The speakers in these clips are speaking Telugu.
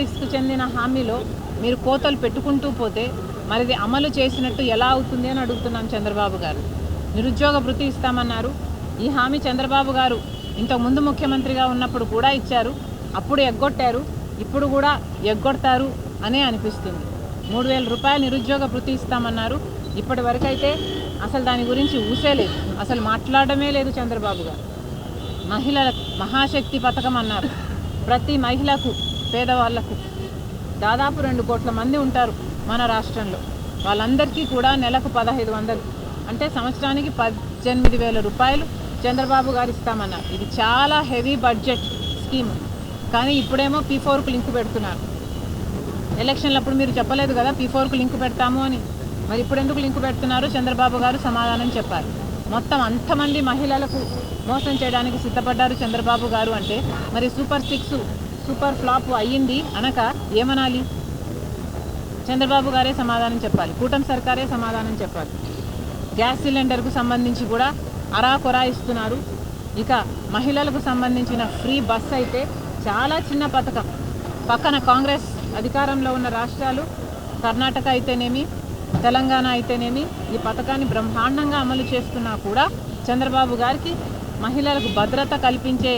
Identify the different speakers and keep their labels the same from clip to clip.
Speaker 1: 6కు చెందిన హామీలో మీరు కోతలు పెట్టుకుంటూ పోతే మరిది అమలు చేసినట్టు ఎలా అవుతుంది అని అడుగుతున్నాం చంద్రబాబు గారు. నిరుద్యోగ భృతి ఇస్తామన్నారు. ఈ హామీ చంద్రబాబు గారు ఇంతకుముందు ముఖ్యమంత్రిగా ఉన్నప్పుడు కూడా ఇచ్చారు. అప్పుడు ఎగ్గొట్టారు, ఇప్పుడు కూడా ఎగ్గొడతారు అనే అనిపిస్తుంది. 3,000 రూపాయలు నిరుద్యోగ భృతి ఇస్తామన్నారు. ఇప్పటి వరకైతే అసలు దాని గురించి ఊసే లేదు, అసలు మాట్లాడమే లేదు చంద్రబాబు గారు. మహిళల మహాశక్తి పథకం అన్నారు. ప్రతి మహిళకు, పేదవాళ్లకు దాదాపు 2 కోట్ల మంది ఉంటారు మన రాష్ట్రంలో. వాళ్ళందరికీ కూడా నెలకు 1,500 అంటే సంవత్సరానికి 18,000 రూపాయలు చంద్రబాబు గారు ఇస్తామన్నారు. ఇది చాలా హెవీ బడ్జెట్ స్కీమ్. కానీ ఇప్పుడేమో P4కు లింక్ పెడుతున్నారు. ఎలక్షన్లప్పుడు మీరు చెప్పలేదు కదా P4కు లింక్ పెడతాము అని. మరి ఇప్పుడు ఎందుకు లింక్ పెడుతున్నారు? చంద్రబాబు గారు సమాధానం చెప్పారు. మొత్తం అంతమంది మహిళలకు మోసం చేయడానికి సిద్ధపడ్డారు చంద్రబాబు గారు అంటే మరి సూపర్ 6 సూపర్ ఫ్లాప్ అయ్యింది అనక ఏమనాలి? చంద్రబాబు గారే సమాధానం చెప్పాలి, కూటమి సర్కారే సమాధానం చెప్పాలి. గ్యాస్ సిలిండర్కు సంబంధించి కూడా అరాకొరా ఇస్తున్నారు. ఇక మహిళలకు సంబంధించిన ఫ్రీ బస్ అయితే చాలా చిన్న పథకం. పక్కన కాంగ్రెస్ అధికారంలో ఉన్న రాష్ట్రాలు కర్ణాటక అయితేనేమి, తెలంగాణ అయితేనేమి ఈ పథకాన్ని బ్రహ్మాండంగా అమలు చేస్తున్నా కూడా చంద్రబాబు గారికి మహిళలకు భద్రత కల్పించే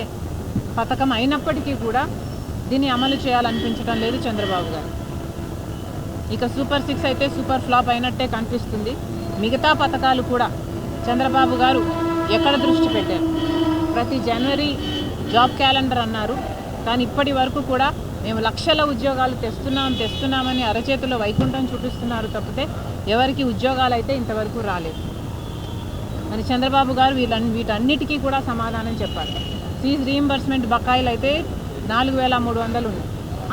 Speaker 1: పథకం అయినప్పటికీ కూడా దీన్ని అమలు చేయాలనిపించడం లేదు చంద్రబాబు గారు. ఇక సూపర్ 6 అయితే సూపర్ ఫ్లాప్ అయినట్టే కనిపిస్తుంది. మిగతా పథకాలు కూడా చంద్రబాబు గారు ఎక్కడ దృష్టి పెట్టారు? ప్రతి జనవరి జాబ్ క్యాలెండర్ అన్నారు. కానీ ఇప్పటి వరకు కూడా మేము లక్షల ఉద్యోగాలు తెస్తున్నామని అరచేతిలో వైకుంఠం చూపిస్తున్నారు తప్పితే ఎవరికి ఉద్యోగాలు అయితే ఇంతవరకు రాలేదు. మరి చంద్రబాబు గారు వీటన్నిటికీ కూడా సమాధానం చెప్పాలి. ఫీజు రీయింబర్స్మెంట్ బకాయిలు అయితే 4,300 ఉన్నాయి.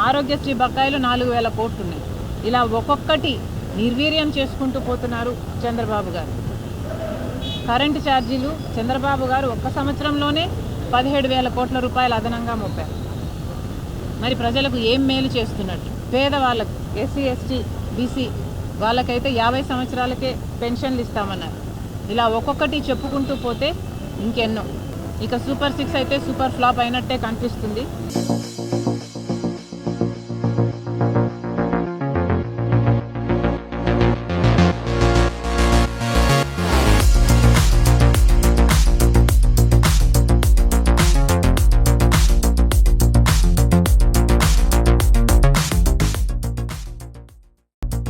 Speaker 1: ఆరోగ్యశ్రీ బకాయిలు 4,000 కోట్లు ఉన్నాయి. ఇలా ఒక్కొక్కటి నిర్వీర్యం చేసుకుంటూ పోతున్నారు చంద్రబాబు గారు. కరెంటు ఛార్జీలు చంద్రబాబు గారు ఒక్క సంవత్సరంలోనే 17,000 కోట్ల రూపాయలు అదనంగా మోపారు. మరి ప్రజలకు ఏం మేలు చేస్తున్నట్టు? పేదవాళ్ళకు, ఎస్సీ ఎస్టీ బీసీ వాళ్ళకైతే 50 సంవత్సరాలకే పెన్షన్లు ఇస్తామన్నారు. ఇలా ఒక్కొక్కటి చెప్పుకుంటూ పోతే ఇంకెన్నో. ఇక సూపర్ 6 అయితే సూపర్ ఫ్లాప్ అయినట్టే కనిపిస్తుంది.